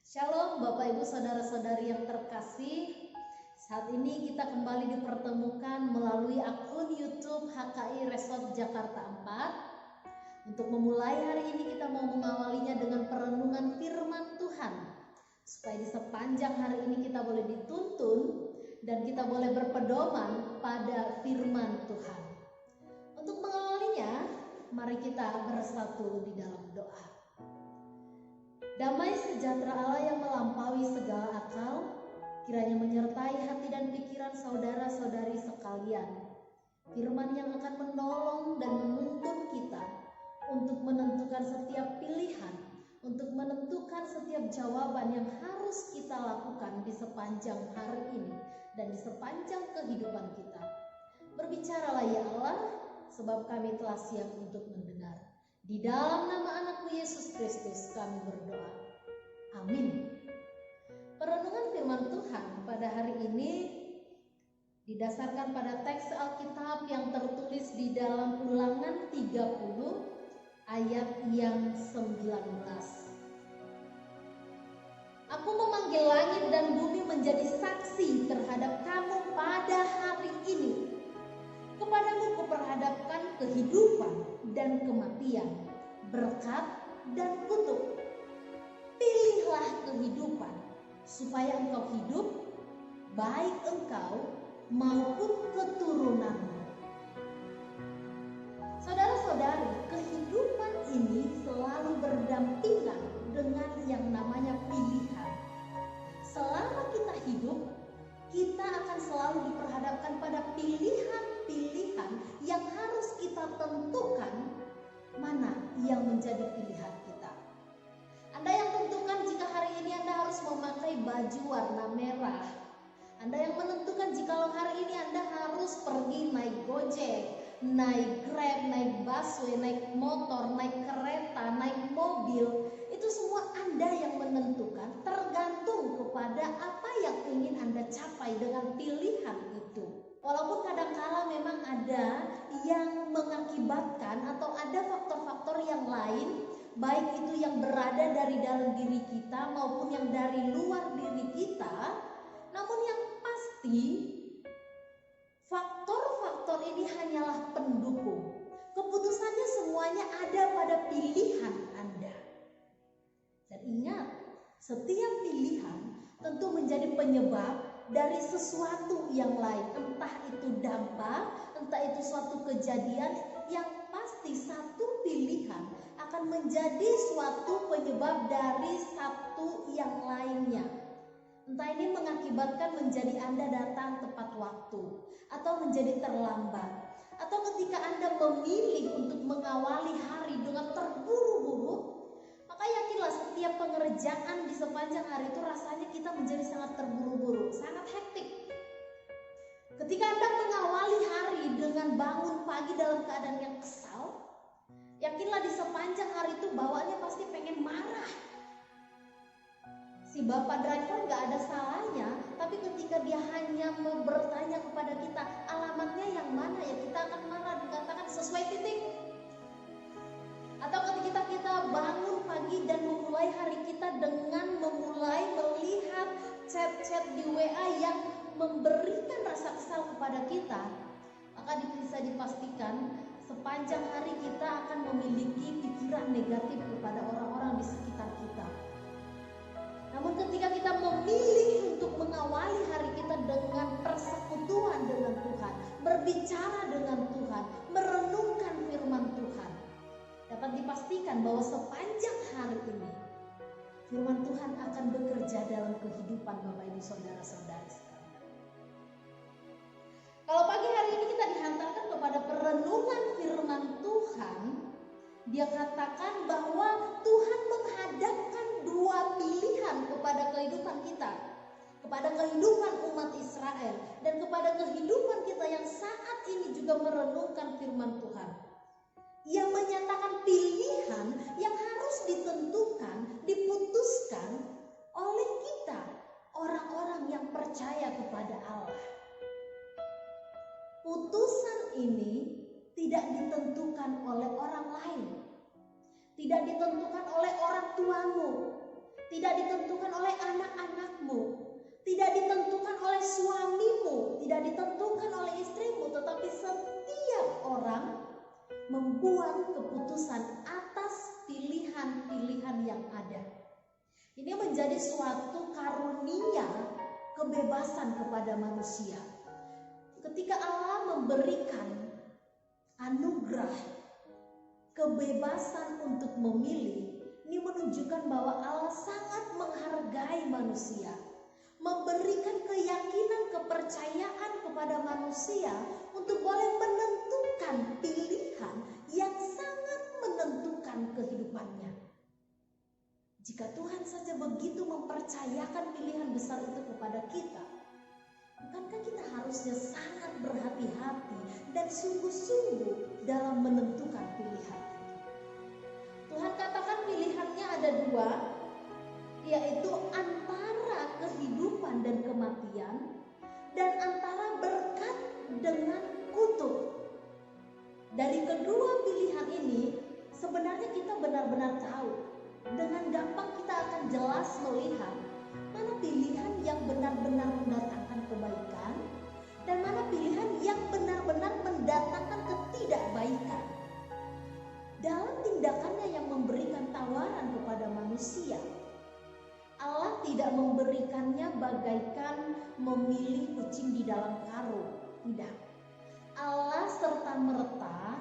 Shalom Bapak Ibu Saudara-saudari yang terkasih. Saat ini kita kembali dipertemukan melalui akun YouTube HKI Resort Jakarta 4. Untuk memulai hari ini kita mau mengawalinya dengan perenungan firman Tuhan, supaya di sepanjang hari ini kita boleh dituntun dan kita boleh berpedoman pada firman Tuhan. Untuk mengawalinya, mari kita bersatu di dalam doa. Damai sejahtera Allah yang melampaui segala akal, kiranya menyertai hati dan pikiran saudara-saudari sekalian. Firman yang akan menolong dan menuntun kita untuk menentukan setiap pilihan, untuk menentukan setiap jawaban yang harus kita lakukan di sepanjang hari ini dan di sepanjang kehidupan kita. Berbicaralah ya Allah, sebab kami telah siap untuk mendengar. Di dalam nama anakmu Yesus Kristus kami berdoa. Amin. Perenungan firman Tuhan pada hari ini didasarkan pada teks Alkitab yang tertulis di dalam Ulangan 30 ayat yang 19. Aku memanggil langit dan bumi menjadi saksi terhadap kamu pada hari ini. Kepadamu kuperhadapkan kehidupan dan kematian, berkat dan kutuk. Pilihlah kehidupan, supaya engkau hidup, baik engkau maupun keturunanmu. Saudara-saudari, kehidupan ini selalu berdampingan dengan yang namanya pilihan. Selama kita hidup, kita akan selalu diperhadapkan pada pilihan-pilihan yang harus kita tentukan mana yang menjadi pilihan kita. Anda yang tentukan jika hari ini Anda harus memakai baju warna merah. Anda yang menentukan jikalau hari ini Anda harus pergi naik Gojek, naik Grab, naik busway, naik motor, naik kereta, naik mobil. Itu semua Anda yang menentukan, tergantung kepada apa yang ingin Anda capai dengan pilihan itu. Walaupun kadangkala memang ada yang mengakibatkan atau ada faktor-faktor yang lain, baik itu yang berada dari dalam diri kita maupun yang dari luar diri kita. Namun yang pasti, faktor-faktor ini hanyalah pendukung. Keputusannya semuanya ada pada pilihan Anda. Dan ingat, setiap pilihan tentu menjadi penyebab dari sesuatu yang lain. Entah itu dampak, entah itu suatu kejadian, yang pasti satu pilihan akan menjadi suatu penyebab dari satu yang lainnya. Entah ini mengakibatkan menjadi Anda datang tepat waktu, atau menjadi terlambat, atau ketika Anda memilih untuk mengawali hari dengan terburu-buru, maka yakinlah setiap pengerjaan di sepanjang hari itu rasanya kita menjadi sangat terburu-buru, sangat hektik. Ketika Anda mengawali hari dengan bangun pagi dalam keadaan yang kesal, yakinlah di sepanjang hari itu bawaannya pasti pengen marah. Si bapak driver gak ada salahnya, tapi ketika dia hanya bertanya kepada kita alamatnya yang mana, ya kita akan marah dan katakan sesuai titik. Atau ketika kita bangun pagi dan memulai hari kita dengan memulai melihat chat-chat di WA yang memberikan rasa kesal kepada kita, maka bisa dipastikan sepanjang hari kita akan memiliki pikiran negatif kepada orang-orang di sekitar kita. Namun ketika kita memilih untuk mengawali hari kita dengan persekutuan dengan Tuhan, berbicara dengan Tuhan, merenungkan firman Tuhan, dapat dipastikan bahwa sepanjang hari ini firman Tuhan akan bekerja dalam kehidupan Bapak Ibu Saudara-saudari sekalian. Kalau pagi hari ini kita dihantarkan kepada perenungan firman Tuhan, dia katakan bahwa Tuhan menghadapkan dua pilihan kepada kehidupan kita, kepada kehidupan umat Israel, dan kepada kehidupan kita yang saat ini juga merenungkan firman Tuhan. Ia menyatakan pilihan yang harus ditentukan, diputuskan oleh kita, orang-orang yang percaya kepada Allah. Putusan ini tidak ditentukan oleh orang lain, tidak ditentukan oleh orang tuamu, tidak ditentukan oleh anakmu, tidak ditentukan oleh suamimu, tidak ditentukan oleh istrimu, tetapi setiap orang membuat keputusan atas pilihan-pilihan yang ada. Ini menjadi suatu karunia kebebasan kepada manusia. Ketika Allah memberikan anugerah kebebasan untuk memilih, ini menunjukkan bahwa Allah sangat menghargai manusia, memberikan keyakinan, kepercayaan kepada manusia untuk boleh menentukan pilihan yang sangat menentukan kehidupannya. Jika Tuhan saja begitu mempercayakan pilihan besar itu kepada kita, bukankah kita harusnya sangat berhati-hati dan sungguh-sungguh dalam menentukan pilihan itu? Tuhan katakan pilihannya ada dua, yaitu antara kehidupan dan kematian, dan antara berkat dengan kutuk. Dari kedua pilihan ini sebenarnya kita benar-benar tahu. Dengan gampang kita akan jelas melihat mana pilihan yang benar-benar mendatangkan kebaikan dan mana pilihan yang benar-benar mendatangkan ketidakbaikan. Dalam tindakannya yang memberikan tawaran kepada manusia, Allah tidak memberikannya bagaikan memilih kucing di dalam karung. Tidak. Allah serta-merta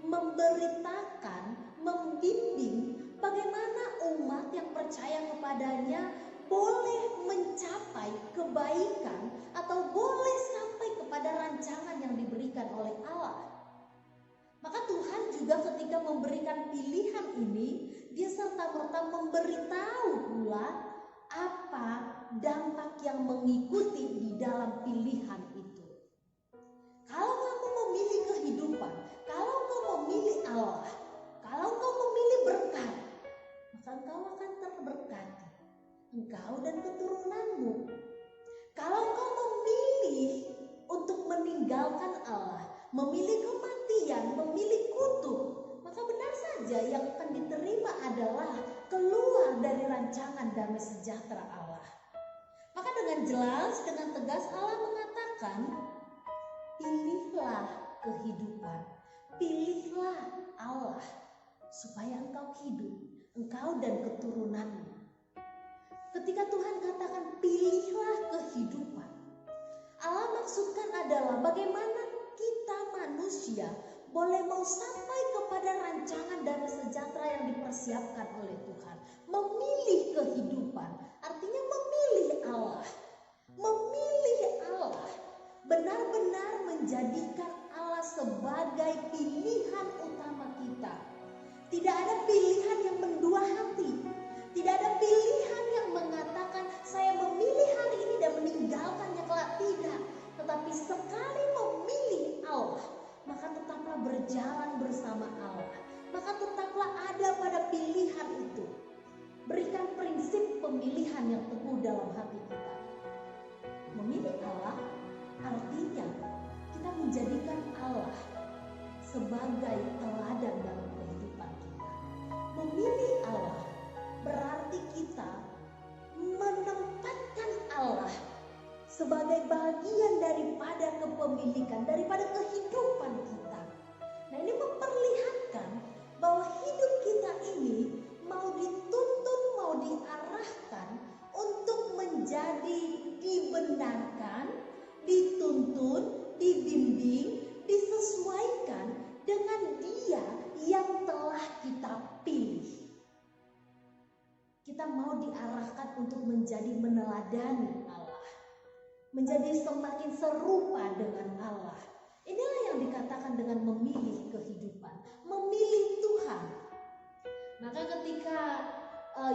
memberitakan, membimbing bagaimana umat yang percaya kepadanya boleh mencapai kebaikan atau boleh sampai kepada rancangan yang diberikan oleh Allah. Maka Tuhan juga ketika memberikan pilihan ini, Dia serta-merta memberitahu pula apa dampak yang mengikuti di dalam pilihan itu. Kalau kamu memilih kehidupan, kalau engkau memilih Allah, kalau engkau memilih berkat, maka engkau akan terberkati, engkau dan keturunanmu. Kalau engkau memilih untuk meninggalkan Allah, memilih kematian, memilih kutuk, maka benar saja yang akan diterima adalah keluar dari rancangan damai sejahtera Allah. Maka dengan jelas, dengan tegas Allah mengatakan, pilihlah kehidupan, pilihlah Allah, supaya engkau hidup, engkau dan keturunanmu. Ketika Tuhan katakan pilihlah kehidupan, Allah maksudkan adalah bagaimana kita manusia boleh mau sampai kepada rancangan damai sejahtera yang dipersiapkan oleh Tuhan. Memilih kehidupan artinya memilih Allah. Memilih Allah, benar-benar menjadikan Allah sebagai pilihan utama kita. Tidak ada pilihan yang mendua hati. Tidak ada pilihan yang mengatakan saya memilih hari ini dan meninggalkannya kelak. Tidak. Tetapi sekali memilih Allah, maka tetaplah berjalan bersama Allah. Maka tetaplah ada pada pilihan itu. Berikan prinsip pemilihan yang teguh dalam hati kita. Memilih Allah artinya kita menjadikan Allah sebagai teladan dalam kehidupan kita. Memilih Allah berarti kita menempatkan Allah sebagai bagian daripada kepemilikan, daripada kehidupan kita. Nah, ini memperlihatkan bahwa hidup kita ini mau dituntun, mau diarahkan untuk menjadi dibenarkan, dituntun, dibimbing, disesuaikan dengan Dia yang telah kita pilih. Kita mau diarahkan untuk menjadi meneladani Allah, menjadi semakin serupa dengan Allah. Inilah yang dikatakan dengan memilih kehidupan, memilih Tuhan. Maka ketika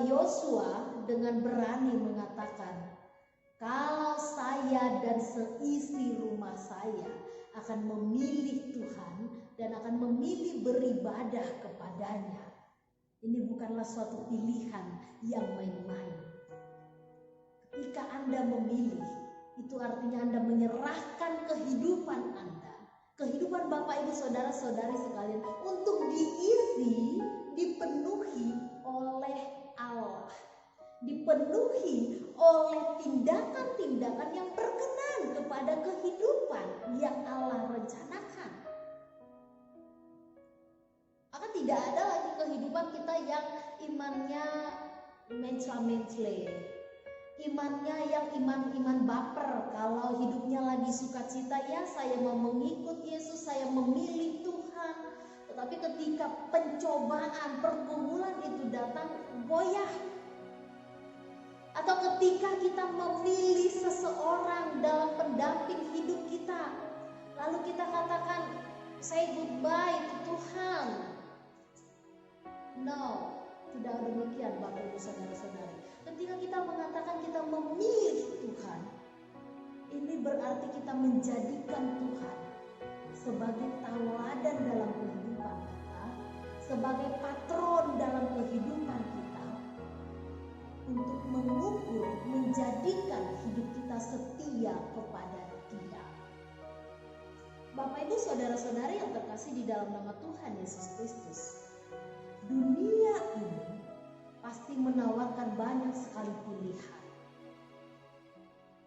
Yosua dengan berani mengatakan, kalau saya dan seisi rumah saya akan memilih Tuhan dan akan memilih beribadah kepadanya. Ini bukanlah suatu pilihan yang main-main. Ketika Anda memilih, itu artinya Anda menyerahkan kehidupan Anda, kehidupan Bapak Ibu Saudara-saudari sekalian untuk diisi, dipenuhi oleh Allah. dipenuhi oleh tindakan-tindakan yang berkenan kepada kehidupan yang Allah rencanakan. Maka tidak ada lagi kehidupan kita yang imannya mencela-mencela, imannya yang iman-iman baper. Kalau hidupnya lagi sukacita, ya saya mau mengikut Yesus, saya memilih Tuhan. Tetapi ketika pencobaan, pergumulan itu datang, goyah. Atau ketika kita memilih seseorang dalam pendamping hidup kita, lalu kita katakan, say goodbye to Tuhan. No, tidak demikian Bapak Ibu Saudara-saudari. Ketika kita mengatakan kita memilih Tuhan, ini berarti kita menjadikan Tuhan sebagai tauladan dalam kehidupan kita, sebagai patron dalam kehidupan kita, untuk mengukur, menjadikan hidup kita setia kepada Dia. Bapak Ibu Saudara-saudari yang terkasih di dalam nama Tuhan Yesus Kristus, dunia ini pasti menawarkan banyak sekali pilihan.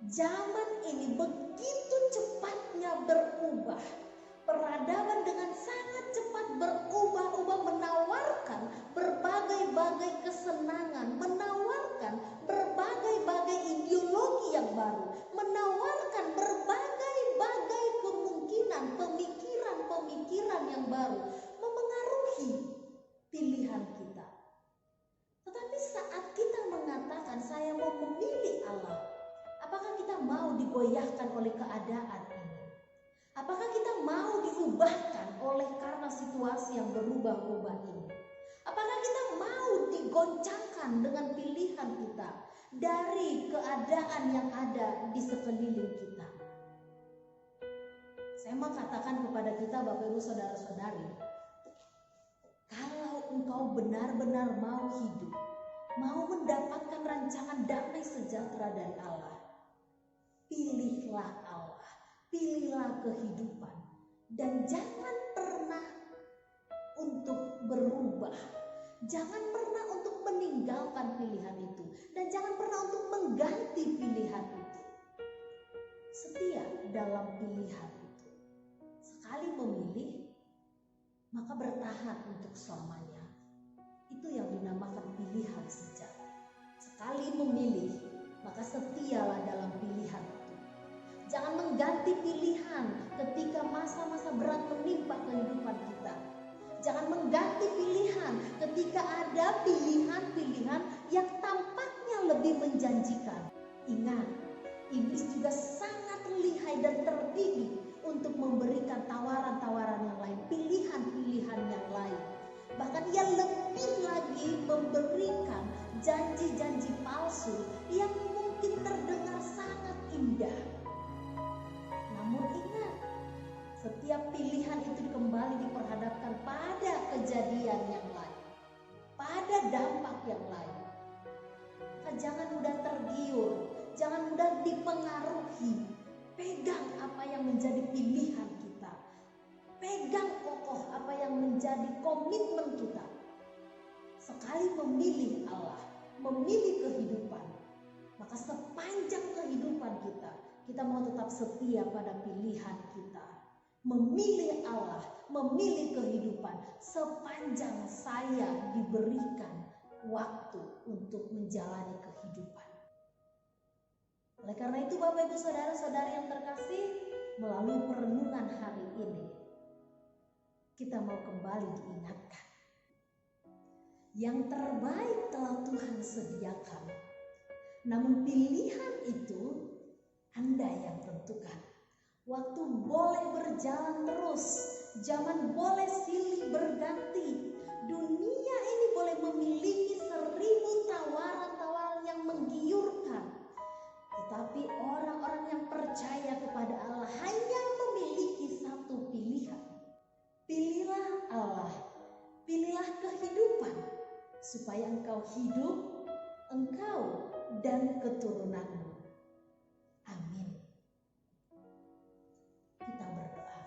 Zaman ini begitu cepatnya berubah. Peradaban dengan sangat cepat berubah-ubah, menawarkan berbagai-bagai kesenangan, menawarkan berbagai-bagai ideologi yang baru, menawarkan berbagai-bagai kemungkinan, pemikiran-pemikiran yang baru, memengaruhi pilihan kita. Tetapi saat kita mengatakan saya mau memilih Allah, apakah kita mau digoyahkan oleh keadaan ini? Apakah kita mau diubahkan oleh karena situasi yang berubah-ubah ini? Apakah kita mau digoncangkan dengan pilihan kita dari keadaan yang ada di sekeliling kita? Saya mau katakan kepada kita Bapak Ibu Saudara-saudari, kalau engkau benar-benar mau hidup, mau mendapatkan rancangan damai sejahtera dari Allah, pilihlah Allah. Pilihlah kehidupan dan jangan pernah untuk berubah. Jangan pernah untuk meninggalkan pilihan itu dan jangan pernah untuk mengganti pilihan itu. Setia dalam pilihan itu. Sekali memilih, maka bertahan untuk selamanya. Itu yang dinamakan pilihan sejati. Sekali memilih, maka setialah dalam pilihan itu. Jangan mengganti pilihan ketika masa-masa berat menimpa kehidupan kita. Jangan mengganti pilihan ketika ada pilihan-pilihan yang tampaknya lebih menjanjikan. Ingat, iblis juga sangat lihai dan terdidik untuk memberikan tawaran-tawaran yang lain, pilihan-pilihan yang lain. Bahkan ia lebih lagi memberikan janji-janji palsu yang mungkin terdengar sangat indah. Namun ingat, setiap pilihan itu kembali diperhadapkan pada kejadian yang lain, pada dampak yang lain. Maka jangan mudah tergiur, jangan mudah dipengaruhi. Pegang apa yang menjadi pilihan kita. Pegang kokoh apa yang menjadi komitmen kita. Sekali memilih Allah, memilih kehidupan, maka sepanjang kehidupan kita mau tetap setia pada pilihan kita. Memilih Allah, memilih kehidupan sepanjang saya diberikan waktu untuk menjalani kehidupan. Oleh karena itu Bapak Ibu Saudara-saudari yang terkasih, melalui perenungan hari ini, kita mau kembali diingatkan. Yang terbaik telah Tuhan sediakan. Namun pilihan itu Anda yang tentukan. Waktu boleh berjalan terus, zaman boleh silih berganti. Dunia ini boleh memiliki 1000 tawaran-tawaran yang menggiurkan. Tetapi orang-orang yang percaya kepada Allah hanya memiliki satu pilihan. Pilihlah Allah, pilihlah kehidupan, supaya engkau hidup, engkau dan keturunanmu. Amin. Kita berdoa.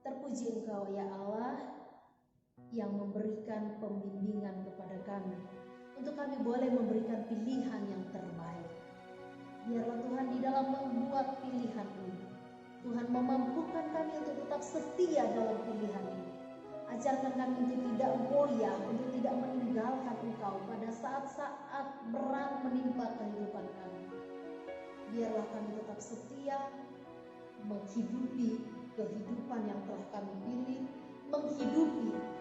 Terpuji Engkau ya Allah, yang memberikan pembimbingan kepada kami, untuk kami boleh memberikan pilihan yang terbaik. Biarlah Tuhan di dalam membuat pilihan ini, Tuhan memampukan kami untuk tetap setia dalam pilihan ini. Ajarkan kami untuk tidak goyah, untuk tidak meninggalkan Engkau pada saat-saat berat menimpa kehidupan kami. Biarlah kami tetap setia menghidupi kehidupan yang telah kami pilih, menghidupi